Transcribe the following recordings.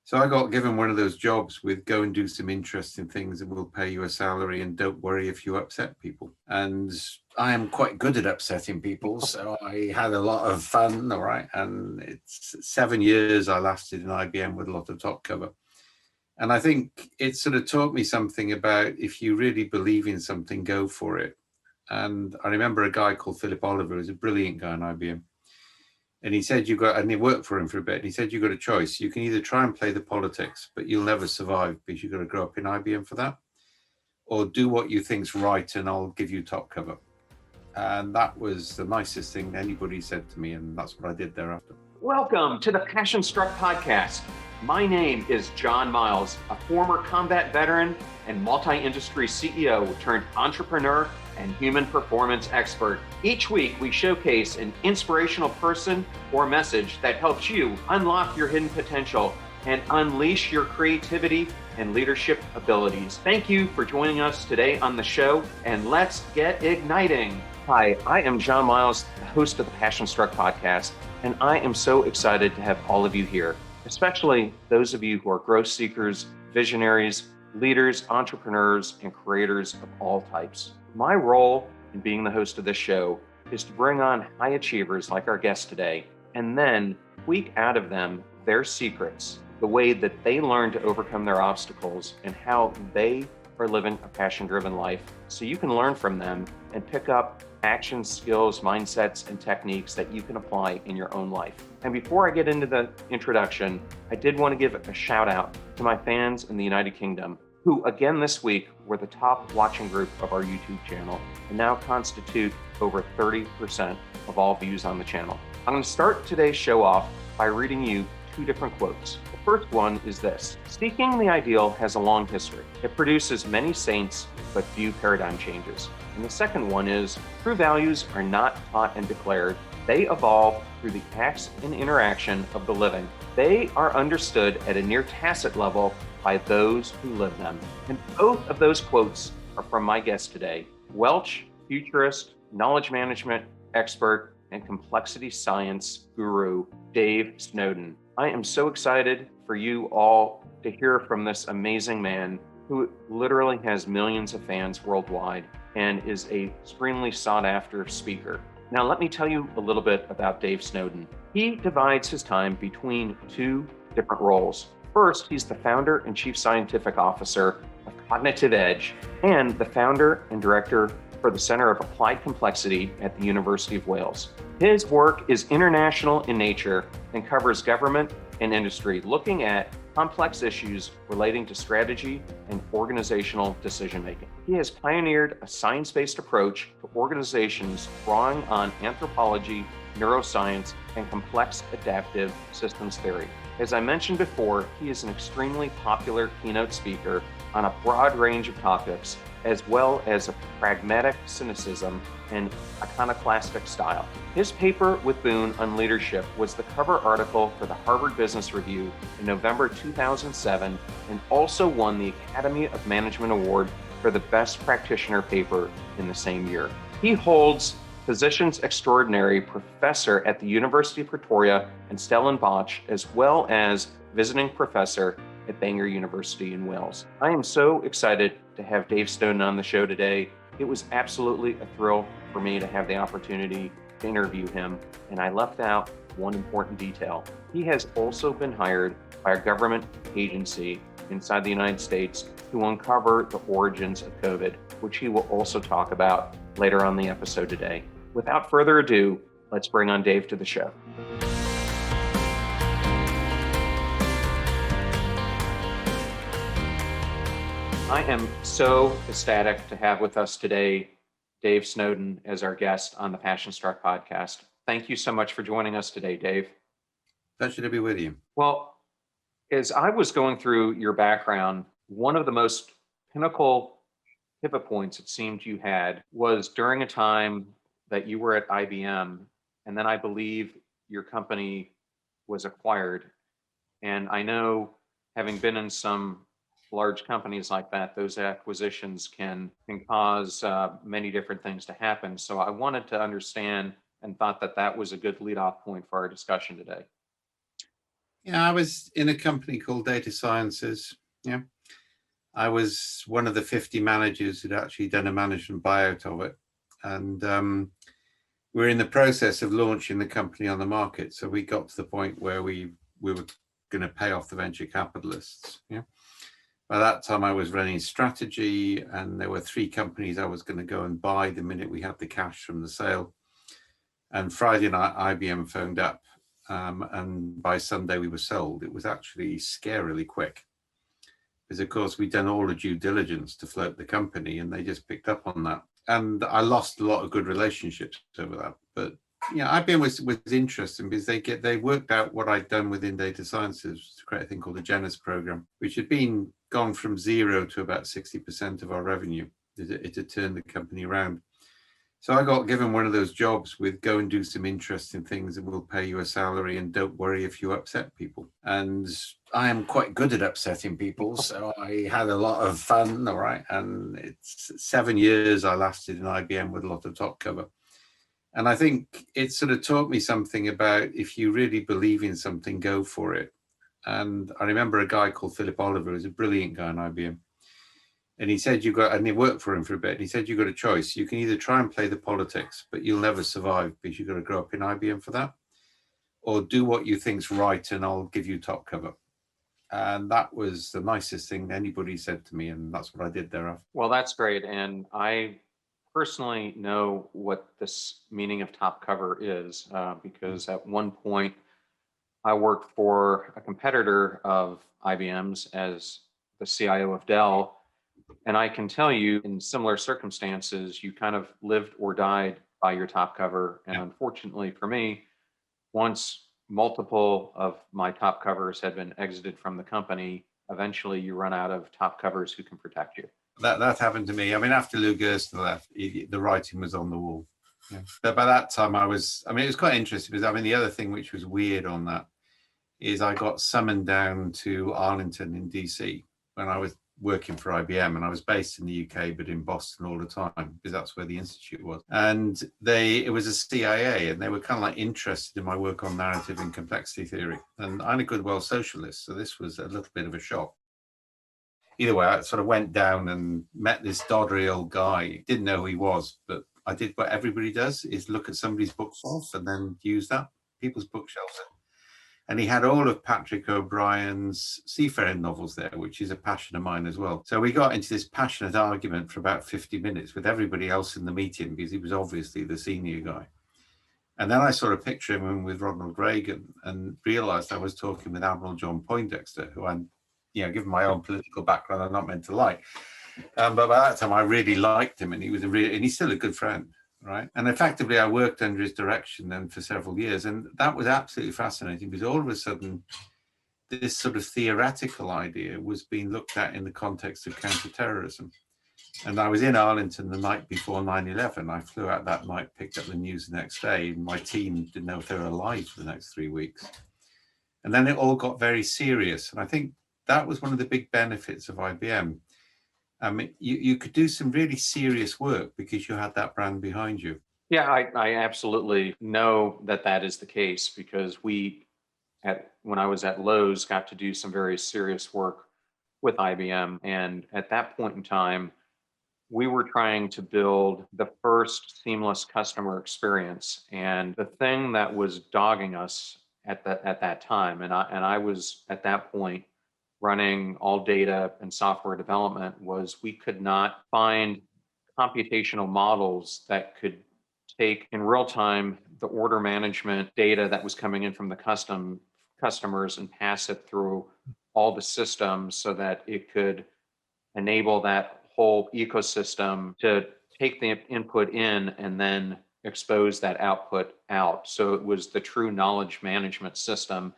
So I got given one of those jobs with go and do some interesting things and we'll pay you a salary and don't worry if you upset people. And I am quite good at upsetting people. So I had a lot of fun, all right. And it's 7 years I lasted in IBM with a lot of top cover. And I think it sort of taught me something about if you really believe in something, go for it. And I remember a guy called Philip Oliver, who was a brilliant guy in IBM. And he said, and he worked for him for a bit. And he said, you've got a choice. You can either try and play the politics, but you'll never survive because you've got to grow up in IBM for that, or do what you think's right and I'll give you top cover. And that was the nicest thing anybody said to me. And that's what I did thereafter. Welcome to the Passion Struck podcast. My name is John Miles, a former combat veteran and multi-industry CEO turned entrepreneur and human performance expert. Each week, we showcase an inspirational person or message that helps you unlock your hidden potential and unleash your creativity and leadership abilities. Thank you for joining us today on the show, and let's get igniting. Hi, I am John Miles, the host of the Passion Struck podcast, and I am so excited to have all of you here, especially those of you who are growth seekers, visionaries, leaders, entrepreneurs, and creators of all types. My role in being the host of this show is to bring on high achievers like our guest today, and then tweak out of them their secrets, the way that they learn to overcome their obstacles, and how they are living a passion-driven life. So you can learn from them and pick up action, skills, mindsets, and techniques that you can apply in your own life. And before I get into the introduction, I did want to give a shout out to my fans in the United Kingdom, who again this week were the top watching group of our YouTube channel and now constitute over 30% of all views on the channel. I'm going to start today's show off by reading you two different quotes. The first one is this: seeking the ideal has a long history. It produces many saints, but few paradigm changes. And the second one is, true values are not taught and declared. They evolve through the acts and interaction of the living. They are understood at a near tacit level by those who live them. And both of those quotes are from my guest today, Welch, futurist, knowledge management expert, and complexity science guru, Dave Snowden. I am so excited for you all to hear from this amazing man who literally has millions of fans worldwide and is an extremely sought after speaker. Now, let me tell you a little bit about Dave Snowden. He divides his time between two different roles. First, he's the founder and chief scientific officer of Cognitive Edge and the founder and director for the Center of Applied Complexity at the University of Wales. His work is international in nature and covers government and industry, looking at complex issues relating to strategy and organizational decision-making. He has pioneered a science-based approach to organizations drawing on anthropology, neuroscience, and complex adaptive systems theory. As I mentioned before, he is an extremely popular keynote speaker on a broad range of topics, as well as a pragmatic cynicism and iconoclastic style. His paper with Boone on leadership was the cover article for the Harvard Business Review in November 2007, and also won the Academy of Management Award for the Best Practitioner paper in the same year. He holds Physicians Extraordinary Professor at the University of Pretoria and Stellenbosch, as well as visiting professor at Bangor University in Wales. I am so excited to have Dave Snowden on the show today. It was absolutely a thrill for me to have the opportunity to interview him, and I left out one important detail. He has also been hired by a government agency inside the United States to uncover the origins of COVID, which he will also talk about later on the episode today. Without further ado, let's bring on Dave to the show. I am so ecstatic to have with us today Dave Snowden as our guest on the Passion Struck podcast. Thank you so much for joining us today, Dave. Pleasure to be with you. Well, as I was going through your background, one of the most pinnacle pivot points it seemed you had was during a time that you were at IBM, and then I believe your company was acquired. And I know, having been in some large companies like that, those acquisitions can cause many different things to happen. So I wanted to understand and thought that that was a good leadoff point for our discussion today. Yeah, I was in a company called Data Sciences. Yeah. I was one of the 50 managers who'd actually done a management buyout of it. And we're in the process of launching the company on the market. So we got to the point where we were going to pay off the venture capitalists. Yeah. By that time, I was running strategy, and there were 3 companies I was going to go and buy the minute we had the cash from the sale. And Friday night, IBM phoned up, and by Sunday we were sold. It was actually scarily quick, because of course we'd done all the due diligence to float the company, and they just picked up on that. And I lost a lot of good relationships over that. But yeah, IBM was interesting because they worked out what I'd done within data sciences to create a thing called the Genus program, which had been gone from 0 to about 60% of our revenue. It had turned the company around. So I got given one of those jobs with go and do some interesting things and we'll pay you a salary and don't worry if you upset people. And I am quite good at upsetting people. So I had a lot of fun, all right. And it's 7 years I lasted in IBM with a lot of top cover. And I think it sort of taught me something about if you really believe in something, go for it. And I remember a guy called Philip Oliver, who's a brilliant guy in IBM. And he said, and he worked for him for a bit. And he said, you've got a choice. You can either try and play the politics, but you'll never survive because you've got to grow up in IBM for that, or do what you think's right and I'll give you top cover. And that was the nicest thing anybody said to me. And that's what I did thereafter. Well, that's great. And I personally know what this meaning of top cover is because at one point I worked for a competitor of IBM's as the CIO of Dell. And I can tell you in similar circumstances, you kind of lived or died by your top cover. And unfortunately for me, once multiple of my top covers had been exited from the company, eventually you run out of top covers who can protect you. That happened to me. I mean, after Lou Gerstner left, the writing was on the wall. Yeah. But by that time it was quite interesting because the other thing which was weird on that is I got summoned down to Arlington in DC when I was working for IBM, and I was based in the UK but in Boston all the time because that's where the institute was. And it was a CIA, and they were kind of like interested in my work on narrative and complexity theory. And I'm a good socialist, so this was a little bit of a shock. Either way, I sort of went down and met this doddery old guy. Didn't know who he was, but I did what everybody does, is look at somebody's bookshelf and then use that, people's bookshelves. And he had all of Patrick O'Brien's seafaring novels there, which is a passion of mine as well. So we got into this passionate argument for about 50 minutes with everybody else in the meeting because he was obviously the senior guy. And then I sort of picture him with Ronald Reagan and realized I was talking with Admiral John Poindexter, who I'm, given my own political background, I'm not meant to like. But by that time, I really liked him, and and he's still a good friend. Right. And effectively, I worked under his direction then for several years. And that was absolutely fascinating because all of a sudden, this sort of theoretical idea was being looked at in the context of counterterrorism. And I was in Arlington the night before 9/11. I flew out that night, picked up the news the next day. And my team didn't know if they were alive for the next 3 weeks. And then it all got very serious. And I think that was one of the big benefits of IBM. You could do some really serious work because you had that brand behind you. Yeah, I absolutely know that is the case because when I was at Lowe's, got to do some very serious work with IBM. And at that point in time, we were trying to build the first seamless customer experience. And the thing that was dogging us at that time, and I was at that point running all data and software development, was we could not find computational models that could take in real time the order management data that was coming in from the customers and pass it through all the systems so that it could enable that whole ecosystem to take the input in and then expose that output out. So it was the true knowledge management system.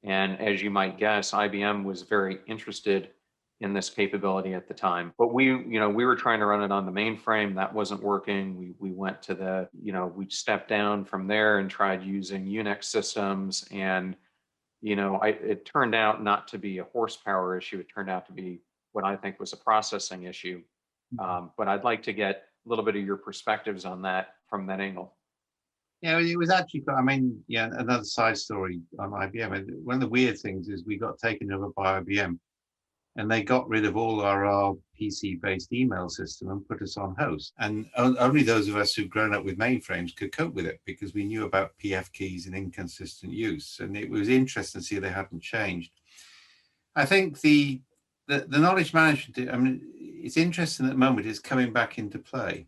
And as you might guess, IBM was very interested in this capability at the time. But we were trying to run it on the mainframe. That wasn't working. We went to we stepped down from there and tried using Unix systems. And, it turned out not to be a horsepower issue. It turned out to be what I think was a processing issue. But I'd like to get a little bit of your perspectives on that from that angle. Yeah, it was actually, I mean, yeah, another side story on IBM. And one of the weird things is we got taken over by IBM and they got rid of all our PC-based email system and put us on host. And only those of us who've grown up with mainframes could cope with it because we knew about PF keys and inconsistent use. And it was interesting to see they hadn't changed. I think the knowledge management, I mean, it's interesting at the moment, it's coming back into play.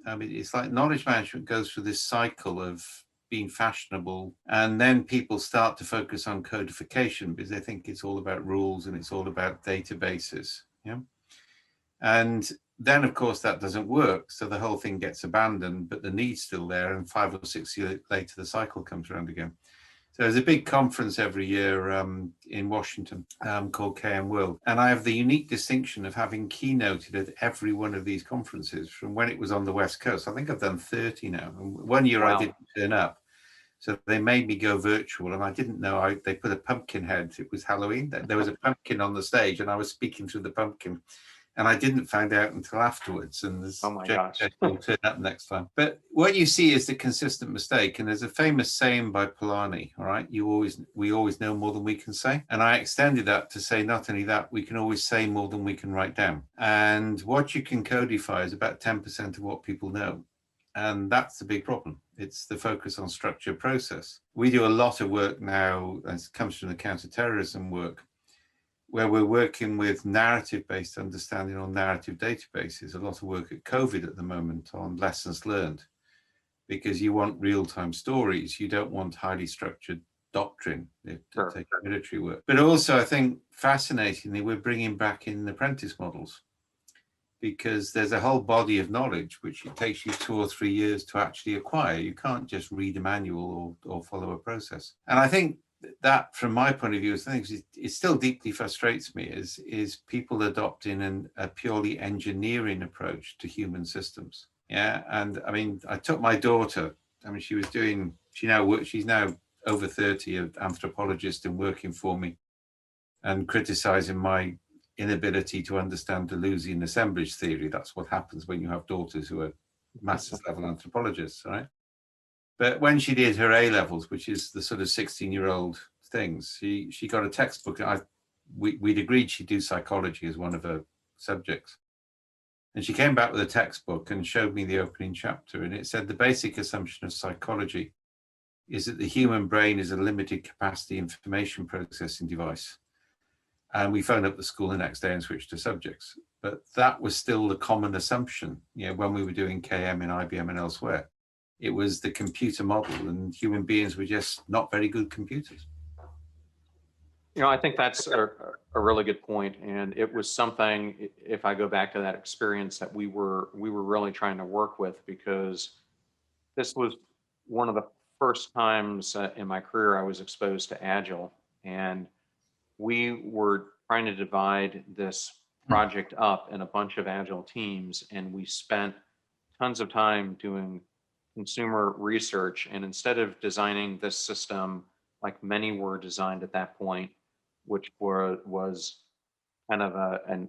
I mean, it's like knowledge management goes through this cycle of being fashionable, and then people start to focus on codification because they think it's all about rules and it's all about databases. Yeah. And then, of course, that doesn't work. So the whole thing gets abandoned, but the need's still there. And 5 or 6 years later, the cycle comes around again. So there's a big conference every year in Washington called KM World. And I have the unique distinction of having keynoted at every one of these conferences from when it was on the West Coast. I think I've done 30 now. And one year I didn't turn up. So they made me go virtual and I didn't know, they put a pumpkin head. It was Halloween. There was a pumpkin on the stage and I was speaking through the pumpkin. And I didn't find out until afterwards. And there's oh my gosh, will turn up next time. But what you see is the consistent mistake. And there's a famous saying by Polanyi, all right, we always know more than we can say. And I extended that to say not only that, we can always say more than we can write down. And what you can codify is about 10% of what people know. And that's the big problem. It's the focus on structure process. We do a lot of work now, as it comes from the counterterrorism work, where we're working with narrative-based understanding on narrative databases, a lot of work at COVID at the moment on lessons learned, because you want real-time stories. You don't want highly structured doctrine to take military work. But also, I think, fascinatingly, we're bringing back in apprentice models, because there's a whole body of knowledge which it takes you 2 or 3 years to actually acquire. You can't just read a manual or follow a process. And I think that, from my point of view, it still deeply frustrates me is people adopting a purely engineering approach to human systems. Yeah, and I mean, I took my daughter. I mean, she's now over 30, an anthropologist and working for me, and criticizing my inability to understand Deleuzian assemblage theory. That's what happens when you have daughters who are master's level anthropologists, right? But when she did her A levels, which is the sort of 16-year-old things, she got a textbook. We'd agreed she'd do psychology as one of her subjects. And she came back with a textbook and showed me the opening chapter. And it said the basic assumption of psychology is that the human brain is a limited capacity information processing device. And we phoned up the school the next day and switched to subjects. But that was still the common assumption, when we were doing KM in IBM and elsewhere. It was the computer model, and human beings were just not very good computers. I think that's a really good point. And it was something, if I go back to that experience, that we were really trying to work with, because this was one of the first times in my career I was exposed to Agile. And we were trying to divide this project up in a bunch of Agile teams, and we spent tons of time doing consumer research. And instead of designing this system like many were designed at that point, which was kind of an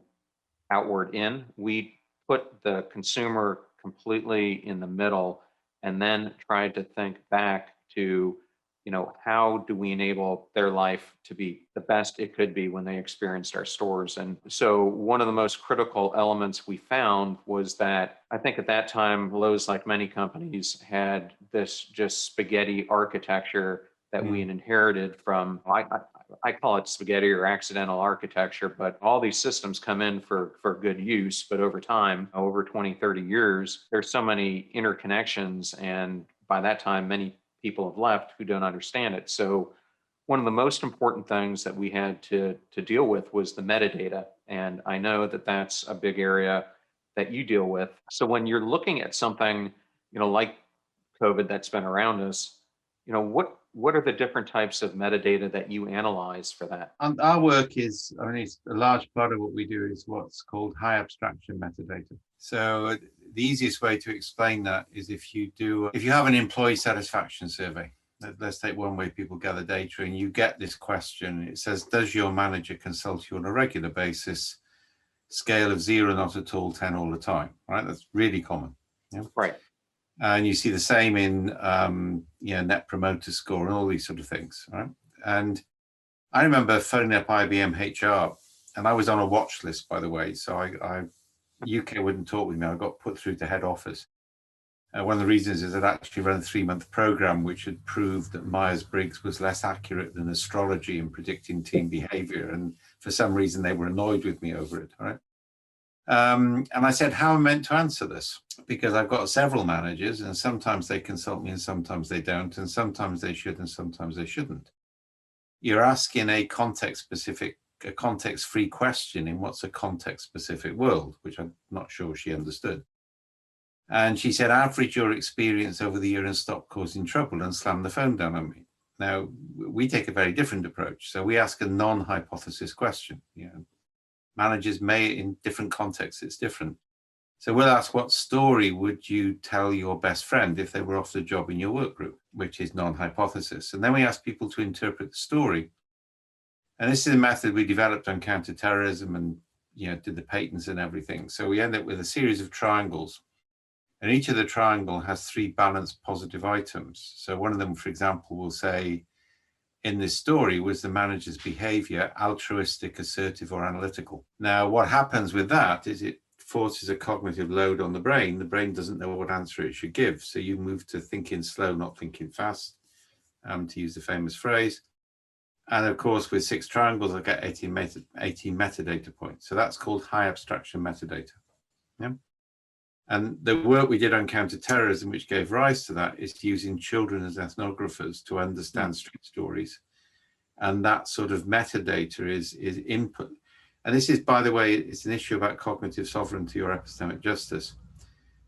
outward in, we put the consumer completely in the middle and then tried to think back to how do we enable their life to be the best it could be when they experienced our stores. And so one of the most critical elements we found was that I think at that time, Lowe's, like many companies, had this just spaghetti architecture that we had inherited from, I call it spaghetti or accidental architecture, but all these systems come in for good use. But over time, over 20, 30 years, there's so many interconnections. And by that time, many people have left who don't understand it. So one of the most important things that we had to deal with was the metadata. And I know that that's a big area that you deal with. So when you're looking at something, like COVID that's been around us, what are the different types of metadata that you analyze for that? Our work it's a large part of what we do is what's called high abstraction metadata. So the easiest way to explain that is if you have an employee satisfaction survey. Let's take one way people gather data, and you get this question. It says, does your manager consult you on a regular basis? Scale of 0, not at all, 10 all the time, right? That's really common. Yeah? Right. And you see the same in net promoter score and all these sort of things, right? And I remember phoning up IBM HR, and I was on a watch list, by the way. So I UK wouldn't talk with me. I got put through to head office. One of the reasons is I'd actually run a 3-month program which had proved that Myers-Briggs was less accurate than astrology in predicting team behavior. And for some reason, they were annoyed with me over it, right? And I said, how am I meant to answer this? Because I've got several managers, and sometimes they consult me and sometimes they don't, and sometimes they should and sometimes they shouldn't. You're asking a context-free question in what's a context-specific world, which I'm not sure she understood. And she said, average your experience over the year and stop causing trouble, and slam the phone down on me. Now, we take a very different approach. So we ask a non-hypothesis question. Managers may, in different contexts, it's different. So we'll ask, what story would you tell your best friend if they were offered a job in your work group, which is non-hypothesis. And then we ask people to interpret the story. And this is a method we developed on counterterrorism and did the patents and everything. So we end up with a series of triangles. And each of the triangle has 3 balanced positive items. So one of them, for example, will say, in this story, was the manager's behavior altruistic, assertive, or analytical? Now, what happens with that is it forces a cognitive load on the brain. The brain doesn't know what answer it should give. So you move to thinking slow, not thinking fast, to use the famous phrase. And of course, with 6 triangles, I get 18 metadata points. So that's called high abstraction metadata. Yeah. And the work we did on counterterrorism, which gave rise to that, is using children as ethnographers to understand street stories. And that sort of metadata is input. And this is, by the way, it's an issue about cognitive sovereignty or epistemic justice,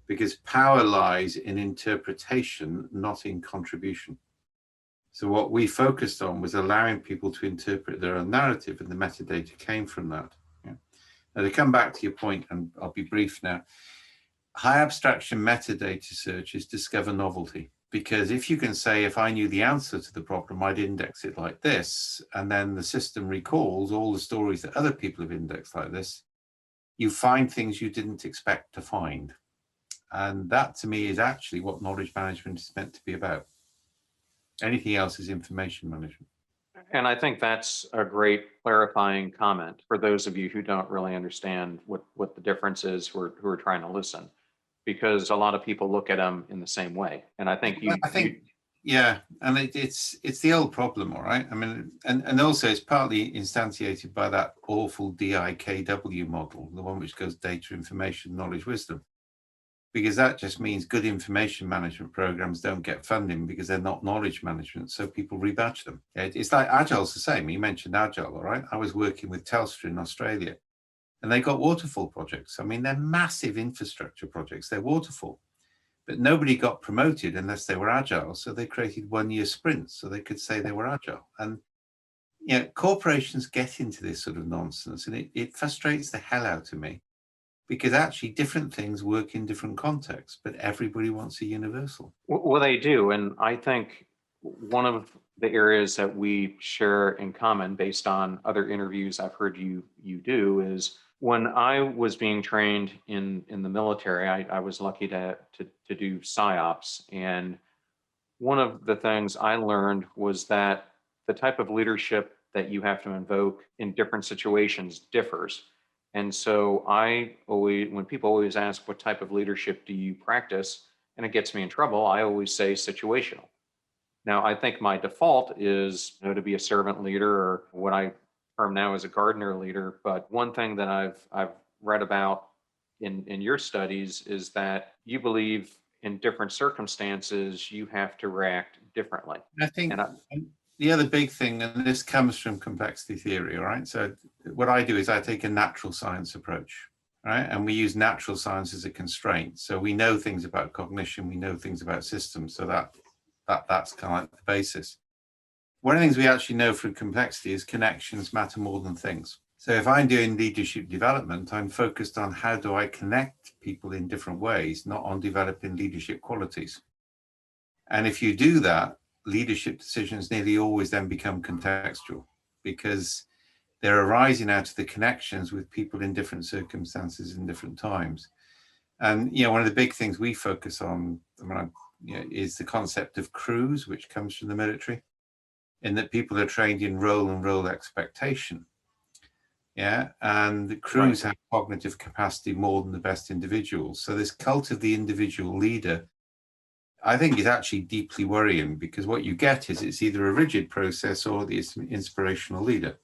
because power lies in interpretation, not in contribution. So what we focused on was allowing people to interpret their own narrative, and the metadata came from that. Yeah. Now, to come back to your point, and I'll be brief now, high abstraction metadata searches discover novelty, because if you can say, if I knew the answer to the problem, I'd index it like this, and then the system recalls all the stories that other people have indexed like this, you find things you didn't expect to find. And that, to me, is actually what knowledge management is meant to be about. Anything else is information management. And I think that's a great clarifying comment for those of you who don't really understand what the difference is who are trying to listen, because a lot of people look at them in the same way. And I think yeah, and it's the old problem, all right? I mean, and also it's partly instantiated by that awful DIKW model, the one which goes data, information, knowledge, wisdom. Because that just means good information management programs don't get funding because they're not knowledge management, so people rebadge them. It's like Agile's the same. You mentioned Agile, all right? I was working with Telstra in Australia, and they got waterfall projects. I mean, they're massive infrastructure projects. They're waterfall. But nobody got promoted unless they were Agile, so they created 1-year sprints so they could say they were Agile. And corporations get into this sort of nonsense, and it frustrates the hell out of me. Because actually different things work in different contexts, but everybody wants a universal. Well, they do. And I think one of the areas that we share in common based on other interviews I've heard you do is when I was being trained in the military, I was lucky to do PsyOps. And one of the things I learned was that the type of leadership that you have to invoke in different situations differs. And so when people always ask, what type of leadership do you practice? And it gets me in trouble, I always say situational. Now, I think my default is to be a servant leader, or what I term now as a gardener leader. But one thing that I've read about in your studies is that you believe in different circumstances, you have to react differently. I think the other big thing, and this comes from complexity theory, all right? So what I do is I take a natural science approach, right? And we use natural science as a constraint. So we know things about cognition, we know things about systems. So that's kind of like the basis. One of the things we actually know from complexity is connections matter more than things. So if I'm doing leadership development, I'm focused on how do I connect people in different ways, not on developing leadership qualities. And if you do that, leadership decisions nearly always then become contextual, because they're arising out of the connections with people in different circumstances in different times. And one of the big things we focus on is the concept of crews, which comes from the military, in that people are trained in role and role expectation. Yeah, and the crews have cognitive capacity more than the best individuals. So this cult of the individual leader, I think, is actually deeply worrying, because what you get is it's either a rigid process or the inspirational leader.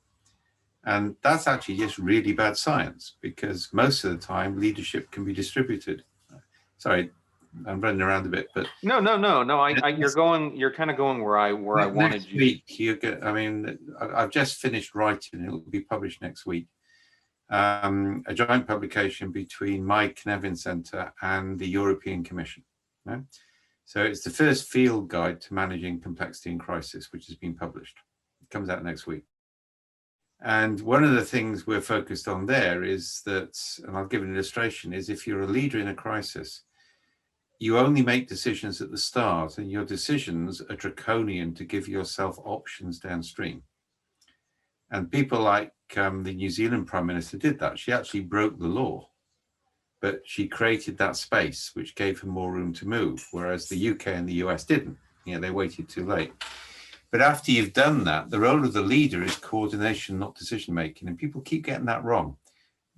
And that's actually just really bad science, because most of the time leadership can be distributed. Sorry, I'm running around a bit, but no. You're kind of going where I wanted next you. Week, I've just finished writing. It will be published next week. A joint publication between my Cynefin Centre and the European Commission. Right? So it's the first field guide to managing complexity and crisis, which has been published. It comes out next week. And one of the things we're focused on there is that, and I'll give an illustration, is if you're a leader in a crisis, you only make decisions at the start, and your decisions are draconian to give yourself options downstream. And people like the New Zealand Prime Minister did that. She actually broke the law, but she created that space, which gave her more room to move, whereas the UK and the US didn't. They waited too late. But after you've done that, the role of the leader is coordination, not decision making. And people keep getting that wrong.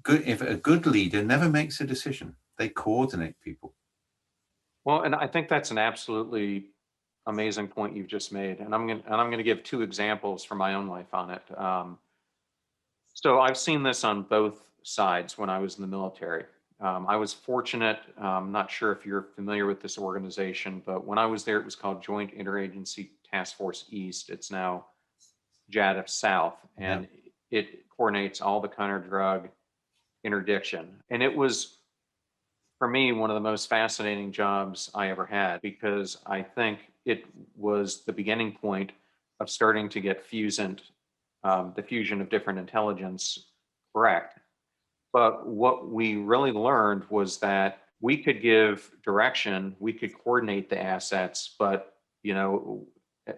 If a good leader never makes a decision, they coordinate people. Well, and I think that's an absolutely amazing point you've just made. And I'm going to give two examples from my own life on it. So I've seen this on both sides when I was in the military. I was fortunate. I'm not sure if you're familiar with this organization, but when I was there, it was called Joint Interagency Task Force East. It's now JATF South, and it coordinates all the counter-drug interdiction. And it was, for me, one of the most fascinating jobs I ever had, because I think it was the beginning point of starting to get the fusion of different intelligence correct. But what we really learned was that we could give direction, we could coordinate the assets, but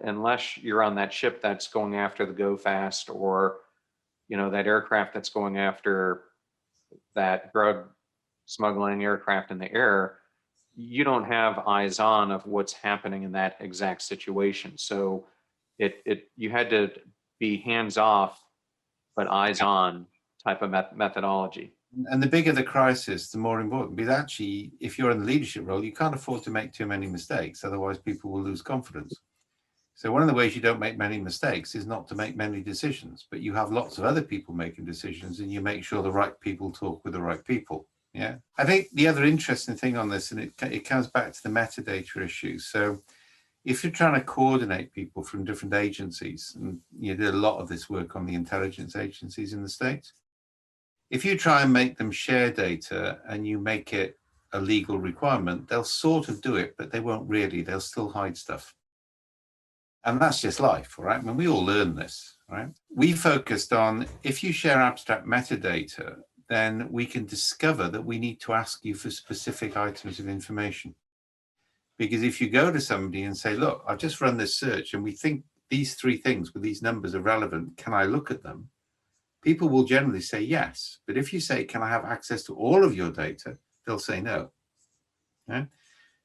unless you're on that ship that's going after the go fast, or that aircraft that's going after that drug smuggling aircraft in the air, you don't have eyes on of what's happening in that exact situation. So you had to be hands off but eyes on type of methodology. And the bigger the crisis, the more important. Because actually, if you're in the leadership role, you can't afford to make too many mistakes. Otherwise, people will lose confidence. So one of the ways you don't make many mistakes is not to make many decisions, but you have lots of other people making decisions, and you make sure the right people talk with the right people. Yeah. I think the other interesting thing on this, and it comes back to the metadata issue. So if you're trying to coordinate people from different agencies, and you did a lot of this work on the intelligence agencies in the States, if you try and make them share data and you make it a legal requirement, they'll sort of do it, but they won't really. They'll still hide stuff. And that's just life, right? I mean, we all learn this, right? We focused on, if you share abstract metadata, then we can discover that we need to ask you for specific items of information. Because if you go to somebody and say, look, I've just run this search and we think these three things with these numbers are relevant, can I look at them? People will generally say yes. But if you say, can I have access to all of your data? They'll say no. Yeah?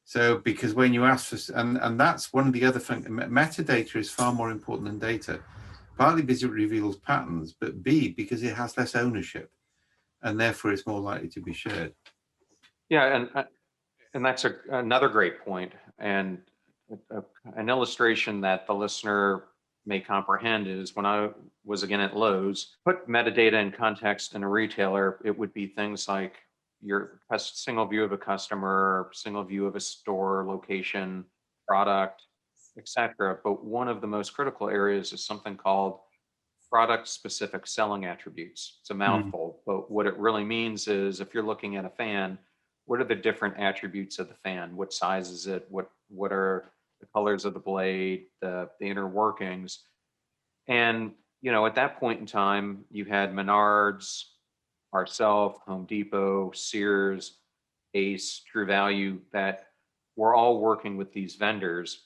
So because when you ask for, and that's one of the other things, metadata is far more important than data, partly because it reveals patterns, but B, because it has less ownership, and therefore it's more likely to be shared. Yeah, and that's another great point, and an illustration that the listener may comprehend is when I was again at Lowe's, put metadata in context in a retailer, it would be things like your single view of a customer, single view of a store, location, product, etc. But one of the most critical areas is something called product specific selling attributes. It's a mouthful, but what it really means is if you're looking at a fan, what are the different attributes of the fan? What size is it? What are the colors of the blade, the inner workings? And at that point in time, you had Menards, ourselves, Home Depot, Sears, Ace, True Value, that were all working with these vendors.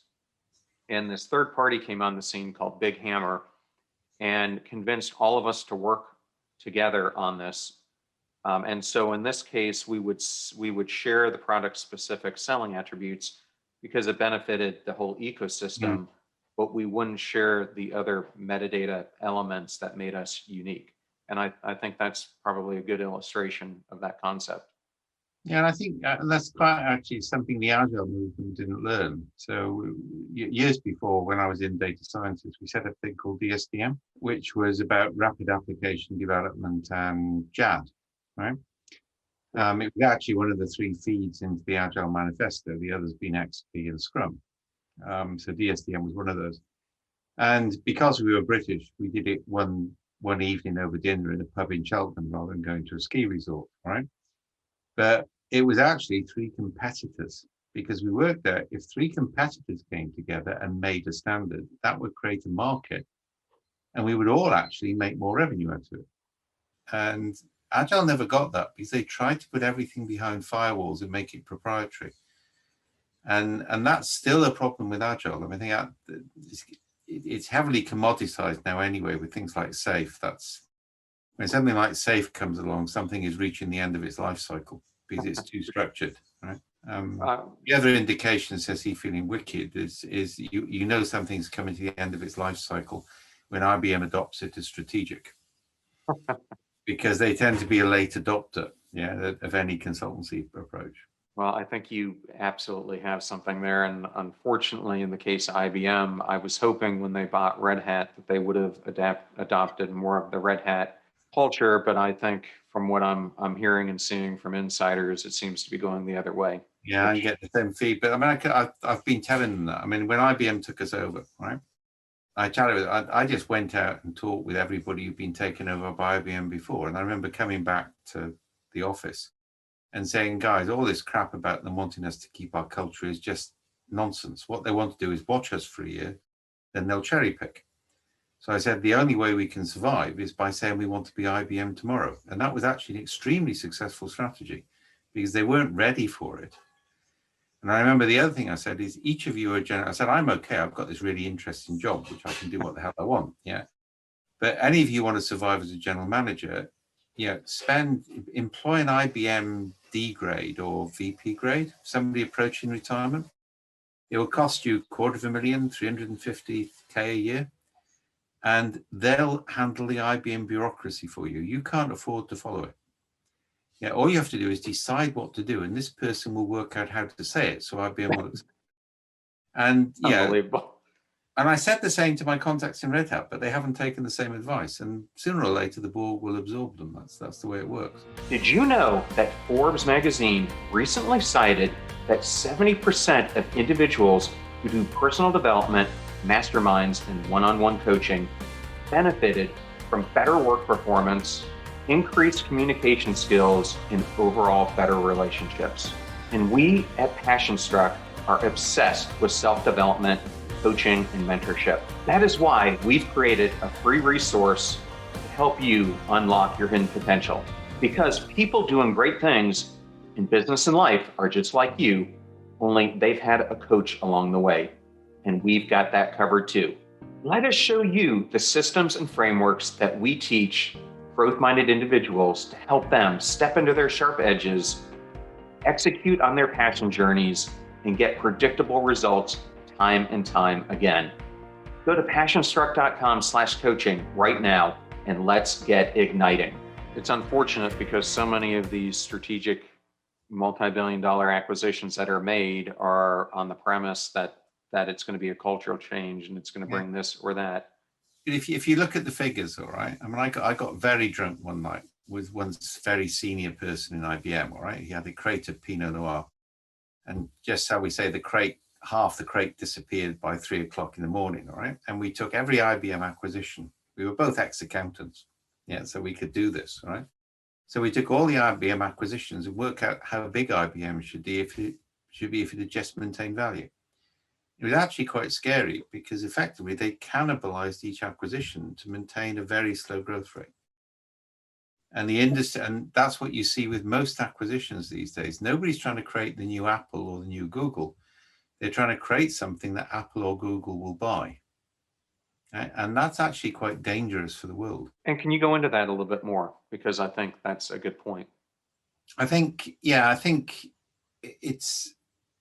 And this third party came on the scene called Big Hammer and convinced all of us to work together on this And so in this case, we would share the product specific selling attributes because it benefited the whole ecosystem, but we wouldn't share the other metadata elements that made us unique. And I think that's probably a good illustration of that concept. Yeah, and I think that's quite actually something the Agile movement didn't learn. So years before, when I was in data sciences, we set up a thing called DSDM, which was about rapid application development and JAD, right? It was actually one of the 3 feeds into the Agile Manifesto, the others being XP and Scrum. So DSDM was one of those. And because we were British, we did it one evening over dinner in a pub in Cheltenham rather than going to a ski resort, right? But it was actually 3 competitors, because we worked out if 3 competitors came together and made a standard, that would create a market, and we would all actually make more revenue out of it. And Agile never got that because they tried to put everything behind firewalls and make it proprietary. And that's still a problem with Agile. I mean, I think it's heavily commoditized now anyway with things like SAFe. That's when something like SAFe comes along, something is reaching the end of its life cycle because it's too structured, right? The other indication, says he feeling wicked, is you know something's coming to the end of its life cycle when IBM adopts it as strategic. Because they tend to be a late adopter, of any consultancy approach. Well, I think you absolutely have something there. And unfortunately, in the case of IBM, I was hoping when they bought Red Hat that they would have adopted more of the Red Hat culture. But I think from what I'm hearing and seeing from insiders, it seems to be going the other way. Yeah, I get the same feed. But I mean, I've been telling them that. I mean, when IBM took us over, right? I just went out and talked with everybody who'd been taken over by IBM before. And I remember coming back to the office and saying, guys, all this crap about them wanting us to keep our culture is just nonsense. What they want to do is watch us for a year, then they'll cherry pick. So I said, the only way we can survive is by saying we want to be IBM tomorrow. And that was actually an extremely successful strategy because they weren't ready for it. And I remember the other thing I said is each of you are general. I said, I'm okay. I've got this really interesting job, which I can do what the hell I want. Yeah. But any of you want to survive as a general manager, employ an IBM D grade or VP grade, somebody approaching retirement. It will cost you $250,000, 350K a year. And they'll handle the IBM bureaucracy for you. You can't afford to follow it. Yeah, all you have to do is decide what to do, and this person will work out how to say it. So IBM will. And Unbelievable. And I said the same to my contacts in Red Hat, but they haven't taken the same advice. And sooner or later, the board will absorb them. That's the way it works. Did you know that Forbes magazine recently cited that 70% of individuals who do personal development, masterminds, and one-on-one coaching benefited from better work performance, increased communication skills, and overall better relationships? And we at PassionStruck are obsessed with self-development, coaching, and mentorship. That is why we've created a free resource to help you unlock your hidden potential. Because people doing great things in business and life are just like you, only they've had a coach along the way. And we've got that covered too. Let us show you the systems and frameworks that we teach growth-minded individuals to help them step into their sharp edges, execute on their passion journeys, and get predictable results time and time again. Go to passionstruck.com/coaching right now and let's get igniting. It's unfortunate because so many of these strategic multi-billion-dollar acquisitions that are made are on the premise that it's going to be a cultural change and it's going to bring this or that. If you look at the figures, all right, I mean, I got very drunk one night with one very senior person in IBM, all right? He had a crate of Pinot Noir. And just how we say half the crate disappeared by 3 o'clock in the morning, all right? And we took every IBM acquisition. We were both ex-accountants, so we could do this, all right? So we took all the IBM acquisitions and worked out how big IBM should be if it had just maintained value. It was actually quite scary because effectively they cannibalized each acquisition to maintain a very slow growth rate. And the industry, and that's what you see with most acquisitions these days. Nobody's trying to create the new Apple or the new Google. They're trying to create something that Apple or Google will buy. right? And that's actually quite dangerous for the world. And can you go into that a little bit more? Because I think that's a good point. I think it's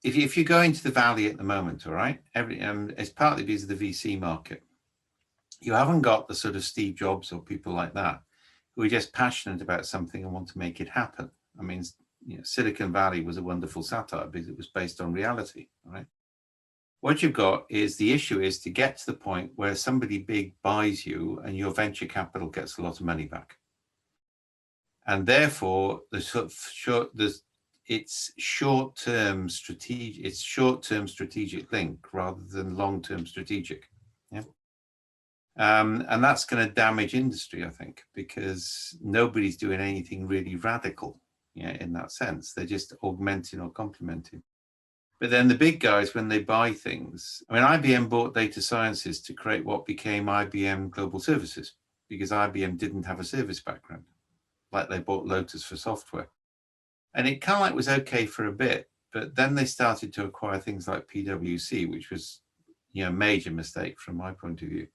if you go into the valley at the moment, all right, it's partly because of the VC market. You haven't got the sort of Steve Jobs or people like that who are just passionate about something and want to make it happen. I mean, Silicon Valley was a wonderful satire because it was based on reality, right? What you've got is the issue is to get to the point where somebody big buys you and your venture capital gets a lot of money back. And therefore, it's short-term strategic link rather than long-term strategic. Yeah. And that's going to damage industry, I think, because nobody's doing anything really radical, in that sense. They're just augmenting or complementing. But then the big guys, when they buy things, I mean, IBM bought data sciences to create what became IBM Global Services, because IBM didn't have a service background, like they bought Lotus for software. And it kind of like was okay for a bit, but then they started to acquire things like PwC, which was, a major mistake from my point of view.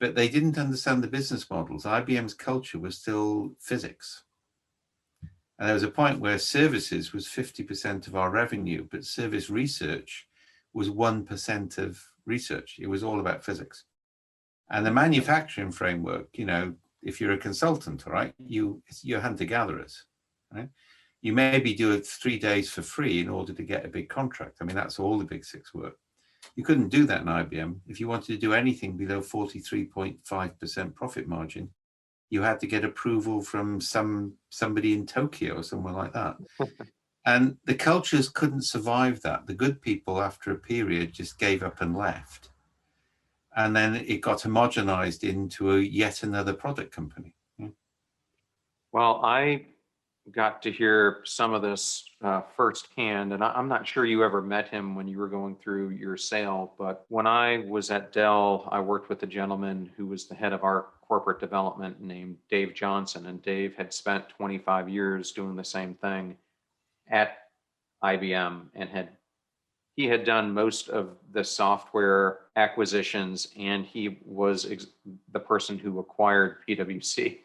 But they didn't understand the business models. IBM's culture was still physics. And there was a point where services was 50% of our revenue, but service research was 1% of research. It was all about physics. And the manufacturing framework, if you're a consultant, all right, you're hunter-gatherers, right? You maybe do it 3 days for free in order to get a big contract. I mean, that's all the big six work. You couldn't do that in IBM. If you wanted to do anything below 43.5% profit margin, you had to get approval from somebody in Tokyo or somewhere like that. And the cultures couldn't survive that. The good people, after a period, just gave up and left. And then it got homogenized into yet another product company. Yeah. Well, I got to hear some of this firsthand, and I'm not sure you ever met him when you were going through your sale, but when I was at Dell, I worked with a gentleman who was the head of our corporate development named Dave Johnson, and Dave had spent 25 years doing the same thing at IBM, and he had done most of the software acquisitions, and he was the person who acquired PwC.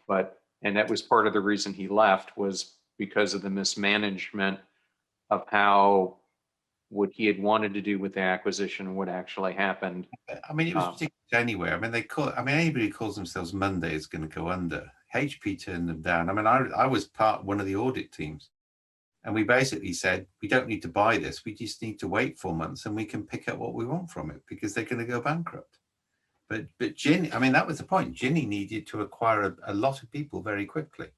And that was part of the reason he left, was because of the mismanagement of how what he had wanted to do with the acquisition and what actually happened. I mean, it was ridiculous anyway. I mean, anybody who calls themselves Monday is going to go under. HP turned them down. I mean, I was one of the audit teams. And we basically said, we don't need to buy this. We just need to wait 4 months and we can pick up what we want from it because they're going to go bankrupt. But Ginny, I mean, that was the point. Ginny needed to acquire a lot of people very quickly.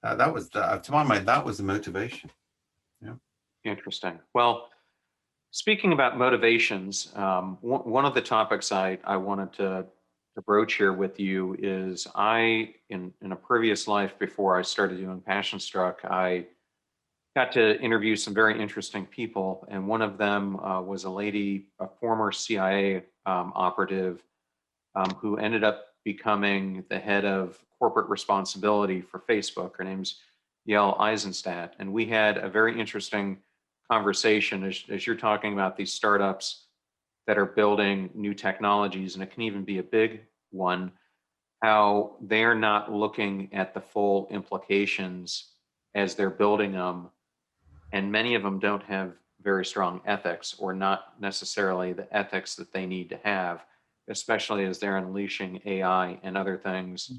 That was, to my mind, that was the motivation. Yeah. Interesting. Well, speaking about motivations, one of the topics I wanted to broach here with you is in a previous life before I started doing Passion Struck, I got to interview some very interesting people. And one of them was a lady, a former CIA operative who ended up becoming the head of corporate responsibility for Facebook. Her name's Yael Eisenstadt. And we had a very interesting conversation as you're talking about these startups that are building new technologies, and it can even be a big one, how they're not looking at the full implications as they're building them. And many of them don't have very strong ethics, or not necessarily the ethics that they need to have, especially as they're unleashing AI and other things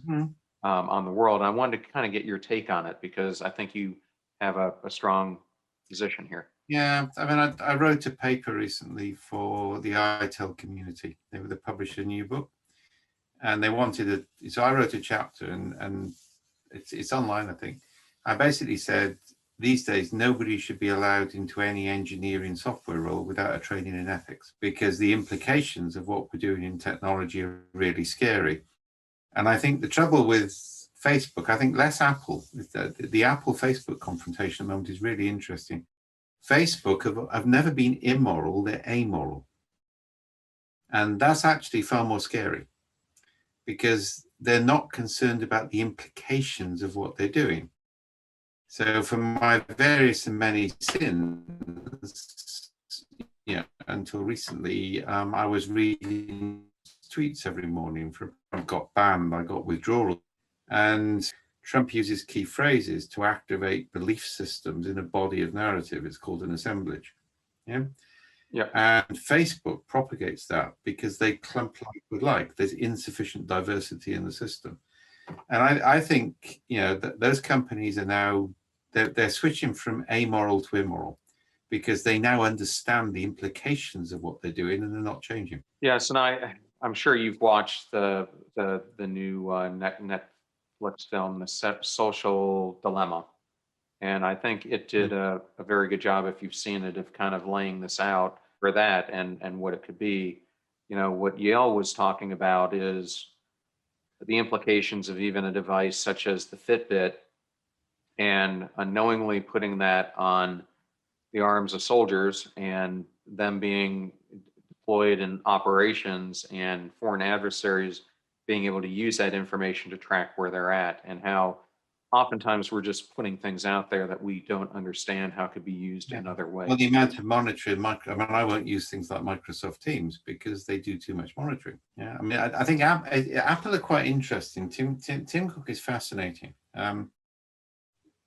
on the world. And I wanted to kind of get your take on it, because I think you have a strong position here. Yeah, I mean, I wrote a paper recently for the ITEL community. They were publishing a new book, and they wanted so I wrote a chapter, and it's online, I think. I basically said, these days, nobody should be allowed into any engineering software role without a training in ethics, because the implications of what we're doing in technology are really scary. And I think the trouble with Facebook, I think less Apple, the Apple-Facebook confrontation at the moment is really interesting. Facebook have never been immoral, they're amoral. And that's actually far more scary, because they're not concerned about the implications of what they're doing. So for my various and many sins, until recently, I was reading tweets every morning. I got banned, I got withdrawal. And Trump uses key phrases to activate belief systems in a body of narrative. It's called an assemblage. Yeah. Yeah. And Facebook propagates that because they clump like with like. There's insufficient diversity in the system. And I think, that those companies are now, they're switching from amoral to immoral because they now understand the implications of what they're doing and they're not changing. Yes, and I'm sure you've watched the new Netflix film, The Social Dilemma. And I think it did a very good job, if you've seen it, of kind of laying this out for that and what it could be. What Yale was talking about is the implications of even a device such as the Fitbit and unknowingly putting that on the arms of soldiers and them being deployed in operations and foreign adversaries being able to use that information to track where they're at, and how oftentimes we're just putting things out there that we don't understand how could be used in other ways. Well, the amount of monitoring, I won't use things like Microsoft Teams because they do too much monitoring. Yeah, I mean, I think Apple are quite interesting. Tim Cook is fascinating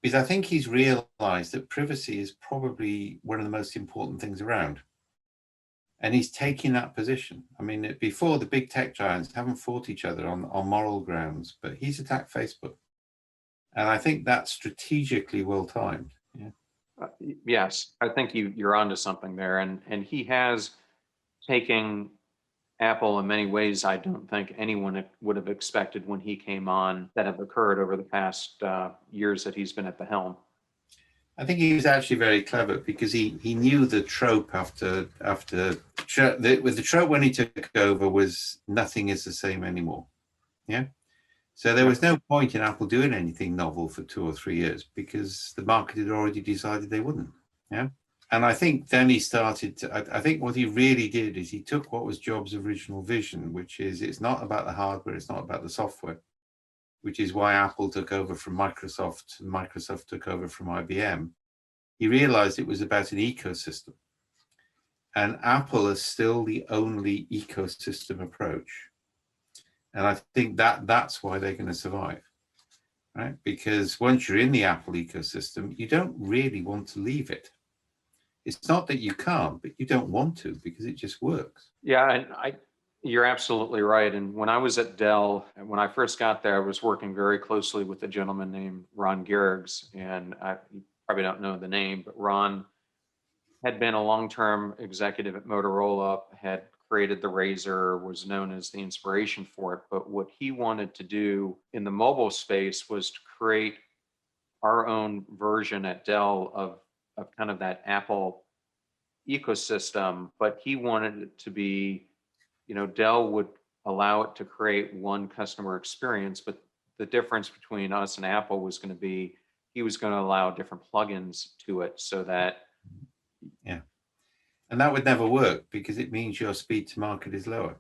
because I think he's realized that privacy is probably one of the most important things around. And he's taking that position. I mean, before, the big tech giants haven't fought each other on moral grounds, but he's attacked Facebook. And I think that's strategically well timed. Yeah. Yes, I think you're onto something there. And he has taken Apple in many ways I don't think anyone would have expected when he came on that have occurred over the past years that he's been at the helm. I think he was actually very clever because he knew the trope with the trope when he took over was nothing is the same anymore. Yeah. So there was no point in Apple doing anything novel for 2 or 3 years because the market had already decided they wouldn't. Yeah. And I think then he started I think what he really did is he took what was Jobs' original vision, which is it's not about the hardware, it's not about the software, which is why Apple took over from Microsoft and Microsoft took over from IBM. He realized it was about an ecosystem. And Apple is still the only ecosystem approach. And I think that's why they're going to survive, right? Because once you're in the Apple ecosystem, you don't really want to leave it. It's not that you can't, but you don't want to because it just works. Yeah, and you're absolutely right. And when I was at Dell, when I first got there, I was working very closely with a gentleman named Ron Gehrigs. And you probably don't know the name, but Ron had been a long-term executive at Motorola, had created the Razor, was known as the inspiration for it. But what he wanted to do in the mobile space was to create our own version at Dell of kind of that Apple ecosystem. But he wanted it to be, Dell would allow it to create one customer experience, but the difference between us and Apple was going to be he was going to allow different plugins to it so that. Yeah. And that would never work because it means your speed to market is lower.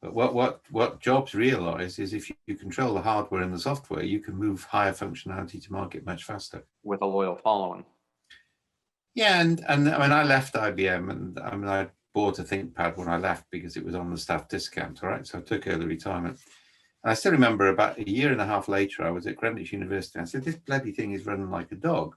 But what Jobs realized is if you control the hardware and the software, you can move higher functionality to market much faster. With a loyal following. Yeah, and I mean, I left IBM and I bought a ThinkPad when I left because it was on the staff discount, all right? So I took early retirement. And I still remember about a year and a half later, I was at Greenwich University. And I said, this bloody thing is running like a dog.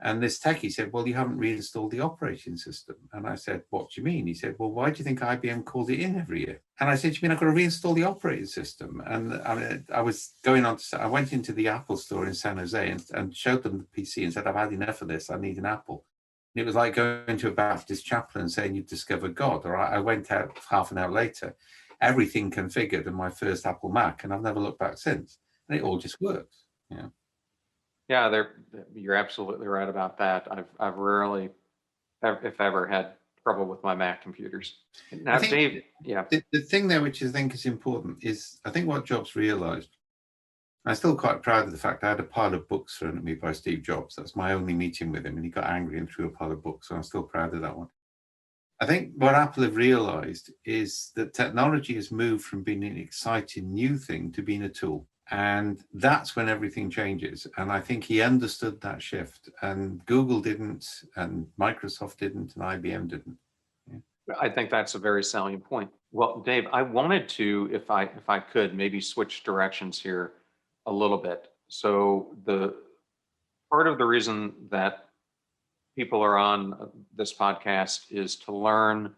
And this techie said, well, you haven't reinstalled the operating system. And I said, what do you mean? He said, well, why do you think IBM calls it in every year? And I said, you mean I've got to reinstall the operating system? And I went into the Apple store in San Jose and showed them the PC and said, I've had enough of this. I need an Apple. And it was like going to a Baptist chapel and saying you've discovered God. Or I went out half an hour later, everything configured in my first Apple Mac, and I've never looked back since. And it all just works. Yeah. Yeah, you're absolutely right about that. I've rarely, if ever, had trouble with my Mac computers. Now, Dave, yeah. The thing there, which I think is important, is I think what Jobs realized. I'm still quite proud of the fact I had a pile of books thrown at me by Steve Jobs. That's my only meeting with him, and he got angry and threw a pile of books. So I'm still proud of that one. I think what Apple have realized is that technology has moved from being an exciting new thing to being a tool. And that's when everything changes. And I think he understood that shift. And Google didn't, and Microsoft didn't, and IBM didn't. Yeah. I think that's a very salient point. Well, Dave, I wanted to, if I could, maybe switch directions here a little bit. So the part of the reason that people are on this podcast is to learn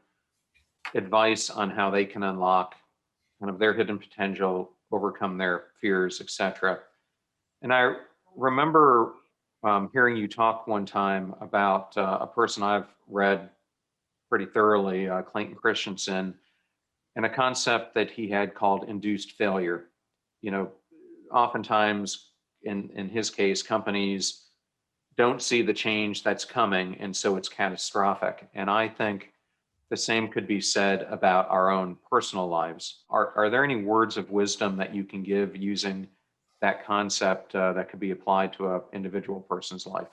advice on how they can unlock kind of their hidden potential, overcome their fears, etc. And I remember hearing you talk one time about a person I've read pretty thoroughly, Clayton Christensen, and a concept that he had called induced failure. You know, oftentimes in his case, companies don't see the change that's coming, and so it's catastrophic. And I think the same could be said about our own personal lives. Are there any words of wisdom that you can give using that concept that could be applied to an individual person's life?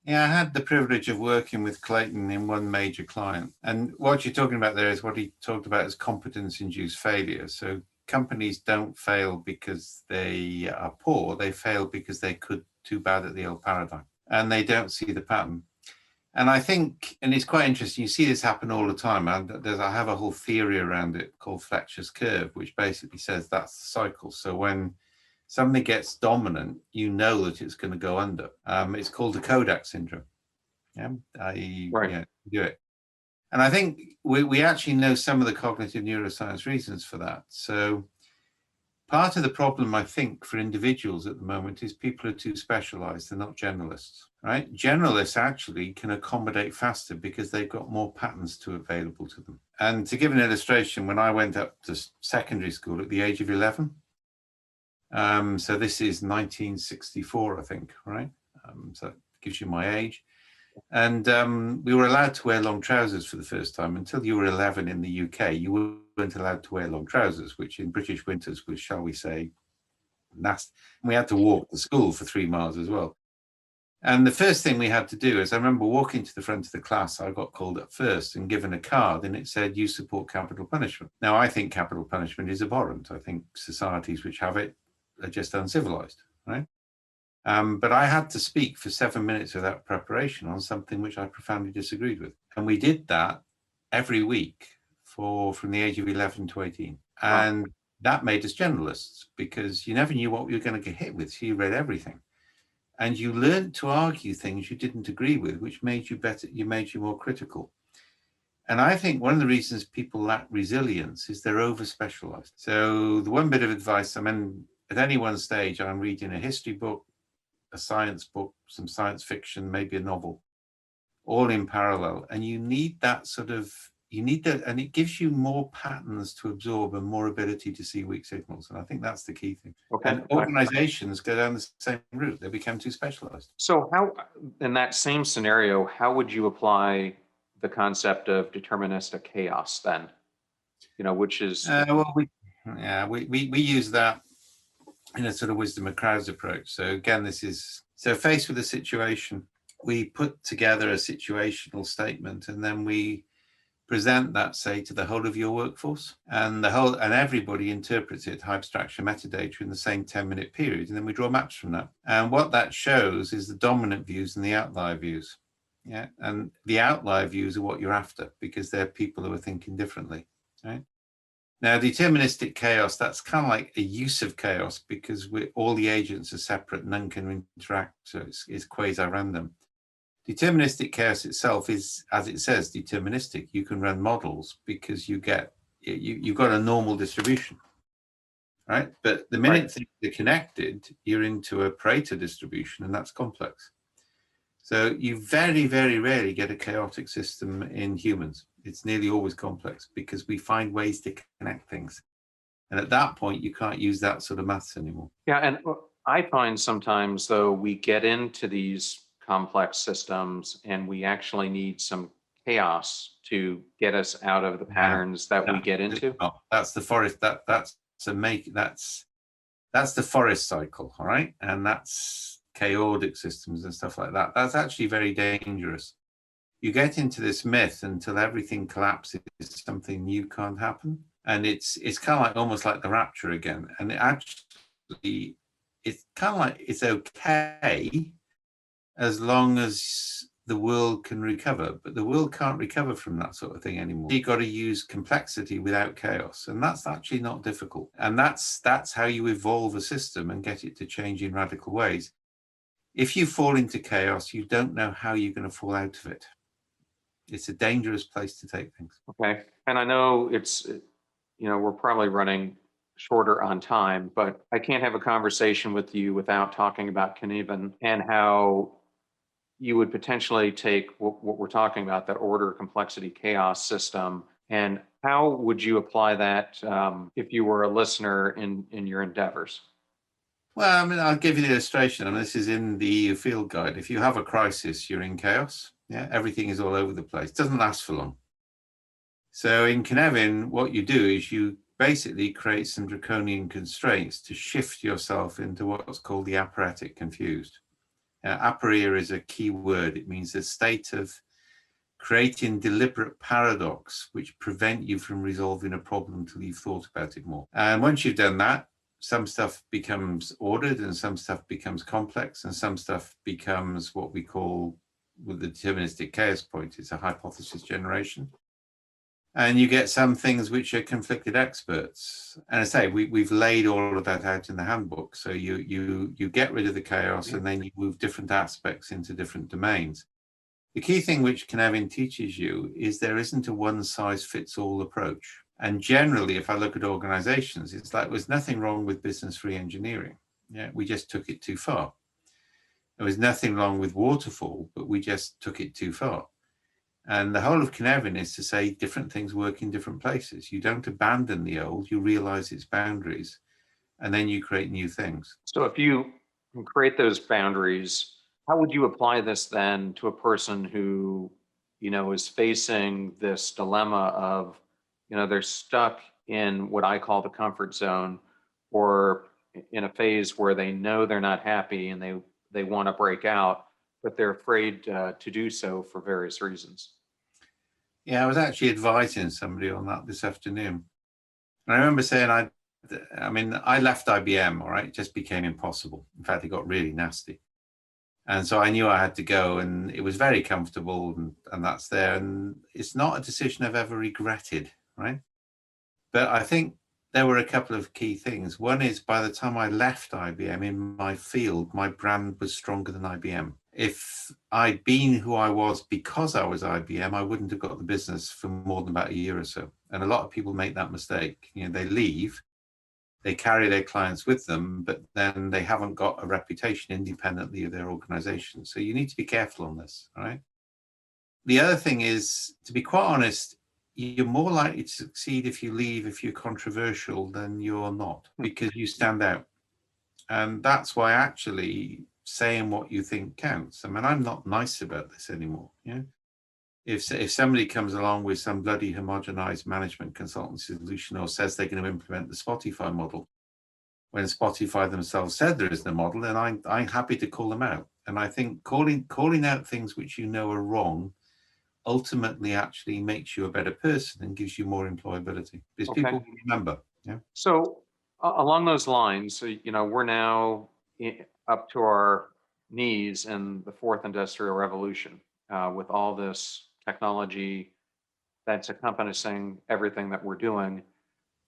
Yeah, I had the privilege of working with Clayton in one major client. And what you're talking about there is what he talked about as competence-induced failure. So companies don't fail because they are poor. They fail because they could too bad at the old paradigm. And they don't see the pattern. And I think, and it's quite interesting, you see this happen all the time. I have a whole theory around it called Fletcher's curve, which basically says that's the cycle. So when something gets dominant, you know that it's going to go under. It's called the Kodak syndrome. Yeah, do it. And I think we actually know some of the cognitive neuroscience reasons for that. So part of the problem, I think, for individuals at the moment is people are too specialized. They're not generalists, right? Generalists actually can accommodate faster because they've got more patterns available to them. And to give an illustration, when I went up to secondary school at the age of 11, so this is 1964, I think, right? So that gives you my age. And we were allowed to wear long trousers for the first time. Until you were 11 in the UK, you weren't allowed to wear long trousers, which in British winters was, shall we say, nasty. And we had to walk to school for 3 miles as well. And the first thing we had to do is, I remember walking to the front of the class, I got called up first and given a card, and it said, you support capital punishment. Now, I think capital punishment is abhorrent. I think societies which have it are just uncivilized, right? But I had to speak for 7 minutes without preparation on something which I profoundly disagreed with. And we did that every week from the age of 11 to 18. And that made us generalists because you never knew what you were going to get hit with. So you read everything. And you learned to argue things you didn't agree with, which made you better, made you more critical. And I think one of the reasons people lack resilience is they're over-specialized. So the one bit of advice, I mean, at any one stage, I'm reading a history book, a science book, some science fiction, maybe a novel, all in parallel. And you need that and it gives you more patterns to absorb and more ability to see weak signals. And I think that's the key thing. Okay. And organizations go down the same route. They become too specialized. So how, in that same scenario, how would you apply the concept of deterministic chaos then? You know, which is... we use that in a sort of wisdom of crowds approach. So again, faced with a situation, we put together a situational statement and then we present that, say, to the whole of your workforce, and everybody interprets it, high abstraction metadata, in the same 10-minute period, and then we draw maps from that. And what that shows is the dominant views and the outlier views. Yeah, and the outlier views are what you're after because they're people who are thinking differently, right? Now, deterministic chaos, that's kind of like a use of chaos because all the agents are separate, none can interact, so it's quasi-random. Deterministic chaos itself is, as it says, deterministic. You can run models because you've got a normal distribution, right? But the minute things are connected, you're into a Pareto distribution, and that's complex. So you very, very rarely get a chaotic system in humans. It's nearly always complex because we find ways to connect things. And at that point, you can't use that sort of maths anymore. Yeah, and I find sometimes, though, we get into these complex systems and we actually need some chaos to get us out of the patterns that we get into. That's the forest. That's the forest cycle, all right? And that's chaotic systems and stuff like that. That's actually very dangerous. You get into this myth until everything collapses, something new can't happen. And it's kind of like almost like the rapture again. And it's kind of like it's okay as long as the world can recover, but the world can't recover from that sort of thing anymore. You've got to use complexity without chaos, and that's actually not difficult. And that's how you evolve a system and get it to change in radical ways. If you fall into chaos, you don't know how you're going to fall out of it. It's a dangerous place to take things. Okay. And I know we're probably running shorter on time, but I can't have a conversation with you without talking about Cynefin and how you would potentially take what we're talking about, that order, complexity, chaos system, and how would you apply that if you were a listener in your endeavors? Well, I mean, I'll give you the illustration. I mean, this is in the EU field guide. If you have a crisis, you're in chaos. Yeah, everything is all over the place. It doesn't last for long. So in Cynefin, what you do is you basically create some draconian constraints to shift yourself into what's called the aphoretic confused. Aporia is a key word. It means a state of creating deliberate paradox which prevent you from resolving a problem until you've thought about it more. And once you've done that, some stuff becomes ordered and some stuff becomes complex and some stuff becomes what we call, with the deterministic chaos point, it's a hypothesis generation. And you get some things which are conflicted experts. And I say, we've laid all of that out in the handbook. So you get rid of the chaos and then you move different aspects into different domains. The key thing which Cynefin teaches you is there isn't a one size fits all approach. And generally, if I look at organizations, it's like there's nothing wrong with business re-engineering. Yeah, we just took it too far. There was nothing wrong with waterfall, but we just took it too far. And the whole of Cynefin is to say different things work in different places. You don't abandon the old, you realize its boundaries, and then you create new things. So if you can create those boundaries, how would you apply this then to a person who, is facing this dilemma of, they're stuck in what I call the comfort zone, or in a phase where they know they're not happy and they want to break out, but they're afraid to do so for various reasons? Yeah, I was actually advising somebody on that this afternoon. And I remember saying, I left IBM, all right, it just became impossible. In fact, it got really nasty. And so I knew I had to go, and it was very comfortable, and that's there. And it's not a decision I've ever regretted, right? But I think there were a couple of key things. One is, by the time I left IBM in my field, my brand was stronger than IBM. If I'd been who I was because I was IBM, I wouldn't have got the business for more than about a year or so. And a lot of people make that mistake. They leave, they carry their clients with them, but then they haven't got a reputation independently of their organization. So you need to be careful on this, all right? The other thing is, to be quite honest, you're more likely to succeed if you leave, if you're controversial, than you're not, because you stand out. And that's why actually saying what you think counts. I mean, I'm not nice about this anymore. Yeah. If somebody comes along with some bloody homogenized management consultancy solution or says they're going to implement the Spotify model, when Spotify themselves said there is no model, then I'm happy to call them out. And I think calling out things which you know are wrong ultimately actually makes you a better person and gives you more employability, because people remember. Yeah. So along those lines, we're now up to our knees in the fourth industrial revolution with all this technology that's accompanying everything that we're doing.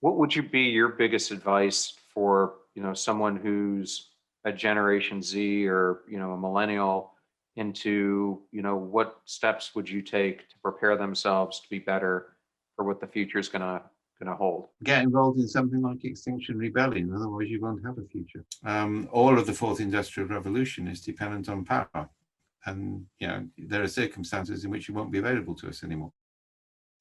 What would you be your biggest advice for someone who's a Generation Z or a millennial into what steps would you take to prepare themselves to be better for what the future is going to hold? Get involved in something like Extinction Rebellion, otherwise you won't have a future. All of the fourth industrial revolution is dependent on power, and there are circumstances in which it won't be available to us anymore.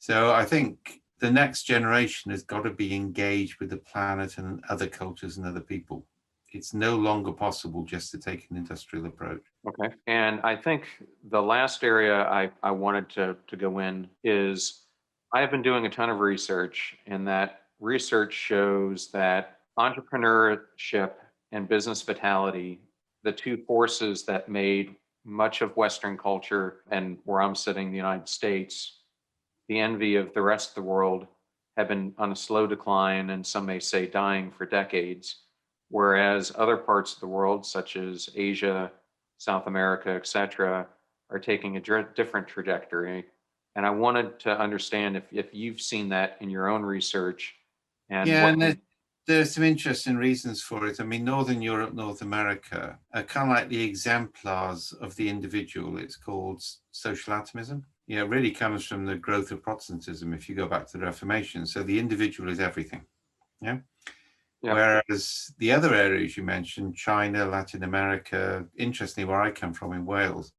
So I think the next generation has got to be engaged with the planet and other cultures and other people. It's no longer possible just to take an industrial approach. Okay. And I think the last area I wanted to go in is I have been doing a ton of research, and that research shows that entrepreneurship and business vitality, the two forces that made much of Western culture and where I'm sitting, the United States, the envy of the rest of the world, have been on a slow decline, and some may say dying for decades. Whereas other parts of the world, such as Asia, South America, et cetera, are taking a different trajectory. And I wanted to understand if you've seen that in your own research and Yeah, what and can, there's some interesting reasons for it. I mean, Northern Europe, North America are kind of like the exemplars of the individual. It's called social atomism. Yeah, it really comes from the growth of Protestantism if you go back to the Reformation. So the individual is everything. Yeah. yeah, Whereas the other areas you mentioned, China, Latin America, interestingly, where I come from in Wales,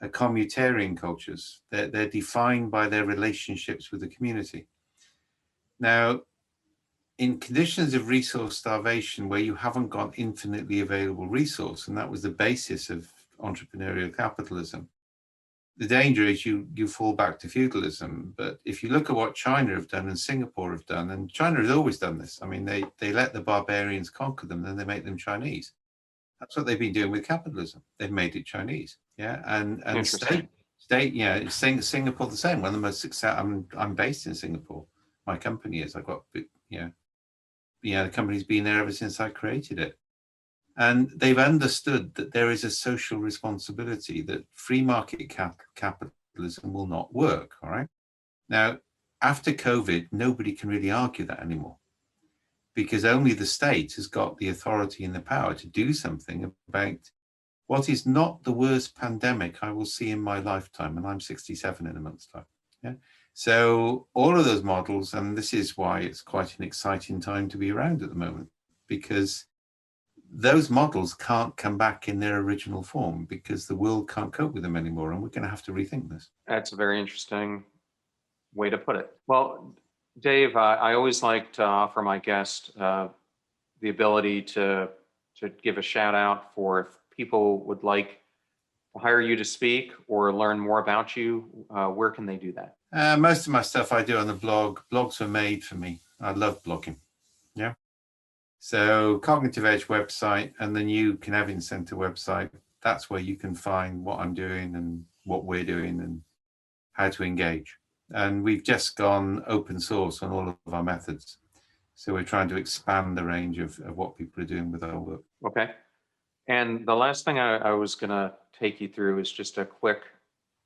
are commutarian cultures. They're defined by their relationships with the community. Now, in conditions of resource starvation where you haven't got infinitely available resource, and that was the basis of entrepreneurial capitalism, the danger is you fall back to feudalism. But if you look at what China have done and Singapore have done, and China has always done this, I mean, they let the barbarians conquer them, then they make them Chinese. That's what they've been doing with capitalism. They've made it Chinese. Yeah. And interesting. yeah, Singapore the same. One of the most success. I'm based in Singapore. My company is. I've got, the company's been there ever since I created it. And they've understood that there is a social responsibility, that free market capitalism will not work. All right. Now, after COVID, nobody can really argue that anymore, because only the state has got the authority and the power to do something about what is not the worst pandemic I will see in my lifetime. And I'm 67 in a month's time. Yeah. So all of those models, and this is why it's quite an exciting time to be around at the moment, because those models can't come back in their original form because the world can't cope with them anymore. And we're going to have to rethink this. That's a very interesting way to put it. Well, Dave, I always like to offer my guest the ability to give a shout out for if people would like to hire you to speak or learn more about you. Where can they do that? Most of my stuff I do on the blog. Blogs were made for me. I love blogging. Yeah. So Cognitive Edge website and the new Cynefin Center website, that's where you can find what I'm doing and what we're doing and how to engage. And we've just gone open source on all of our methods. So we're trying to expand the range of what people are doing with our work. Okay. And the last thing I was going to take you through is just a quick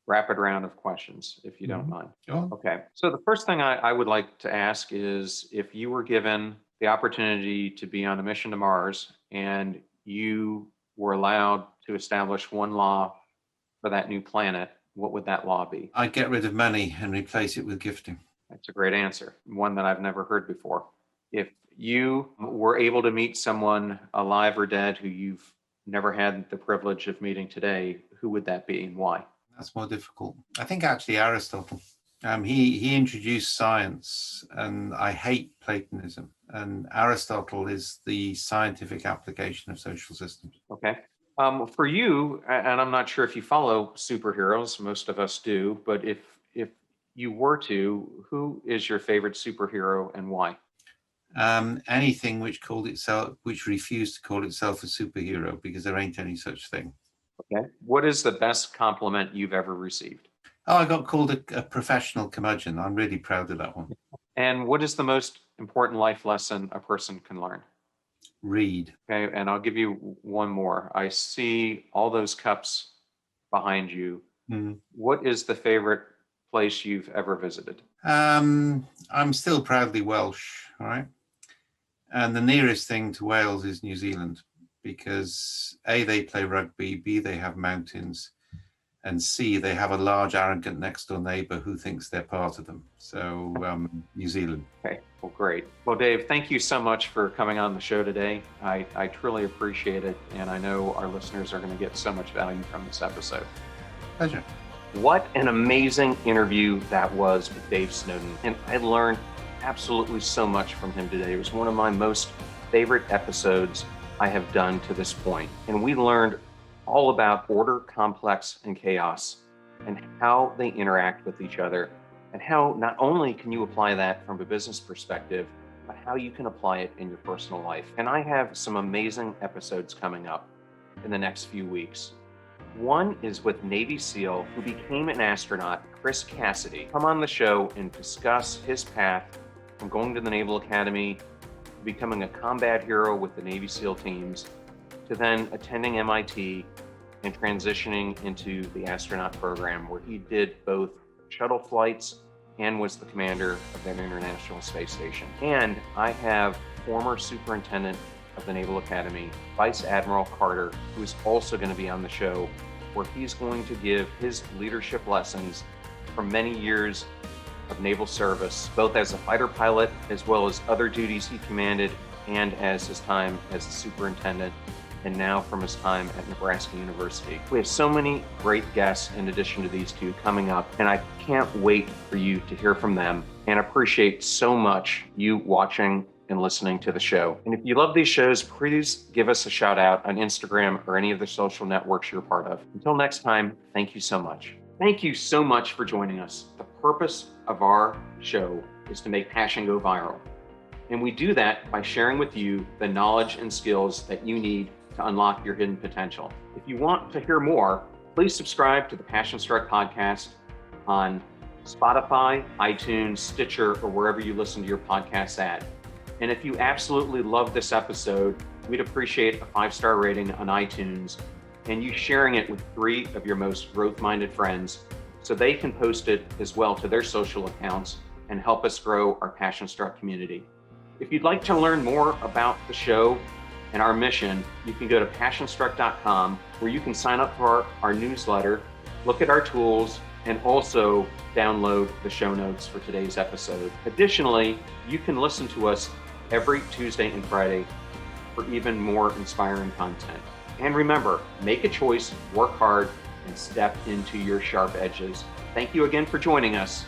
rapid round of questions, if you don't mind. Sure. Okay. So the first thing I would like to ask is if you were given the opportunity to be on a mission to Mars and you were allowed to establish one law for that new planet, what would that law be? I'd get rid of money and replace it with gifting. That's a great answer, one that I've never heard before. If you were able to meet someone alive or dead who you've never had the privilege of meeting today, who would that be and why? That's more difficult. I think actually Aristotle. He introduced science, and I hate Platonism. And Aristotle is the scientific application of social systems. Okay. For you, and I'm not sure if you follow superheroes, most of us do, but if you were to, who is your favorite superhero and why? Anything which refused to call itself a superhero, because there ain't any such thing. Okay. What is the best compliment you've ever received? Oh, I got called a professional curmudgeon. I'm really proud of that one. And what is the most important life lesson a person can learn? Read. Okay, and I'll give you one more. I see all those cups behind you. What is the favorite place you've ever visited? I'm still proudly Welsh, all right? And the nearest thing to Wales is New Zealand, because A, they play rugby, B, they have mountains, and C, they have a large, arrogant next door neighbor who thinks they're part of them. So New Zealand. Okay, well, great. Well, Dave, thank you so much for coming on the show today. I truly appreciate it. And I know our listeners are going to get so much value from this episode. Pleasure. What an amazing interview that was with Dave Snowden. And I learned absolutely so much from him today. It was one of my most favorite episodes I have done to this point. And we learned all about order, complex, and chaos, and how they interact with each other, and how not only can you apply that from a business perspective, but how you can apply it in your personal life. And I have some amazing episodes coming up in the next few weeks. One is with Navy SEAL who became an astronaut, Chris Cassidy. Come on the show and discuss his path from going to the Naval Academy, to becoming a combat hero with the Navy SEAL teams, to then attending MIT and transitioning into the astronaut program, where he did both shuttle flights and was the commander of that International Space Station. And I have former superintendent of the Naval Academy, Vice Admiral Carter, who is also going to be on the show, where he's going to give his leadership lessons from many years of naval service, both as a fighter pilot as well as other duties he commanded, and as his time as the superintendent, and now from his time at Nebraska University. We have so many great guests in addition to these two coming up, and I can't wait for you to hear from them, and appreciate so much you watching and listening to the show. And if you love these shows, please give us a shout out on Instagram or any of the social networks you're part of. Until next time, thank you so much. Thank you so much for joining us. The purpose of our show is to make passion go viral. And we do that by sharing with you the knowledge and skills that you need to unlock your hidden potential. If you want to hear more, please subscribe to the Passion Struck podcast on Spotify, iTunes, Stitcher, or wherever you listen to your podcasts at. And if you absolutely love this episode, we'd appreciate a 5-star rating on iTunes and you sharing it with 3 of your most growth-minded friends so they can post it as well to their social accounts and help us grow our Passion Struck community. If you'd like to learn more about the show and our mission, you can go to passionstruck.com, where you can sign up for our newsletter, look at our tools, and also download the show notes for today's episode. Additionally, you can listen to us every Tuesday and Friday for even more inspiring content. And remember, make a choice, work hard, and step into your sharp edges. Thank you again for joining us.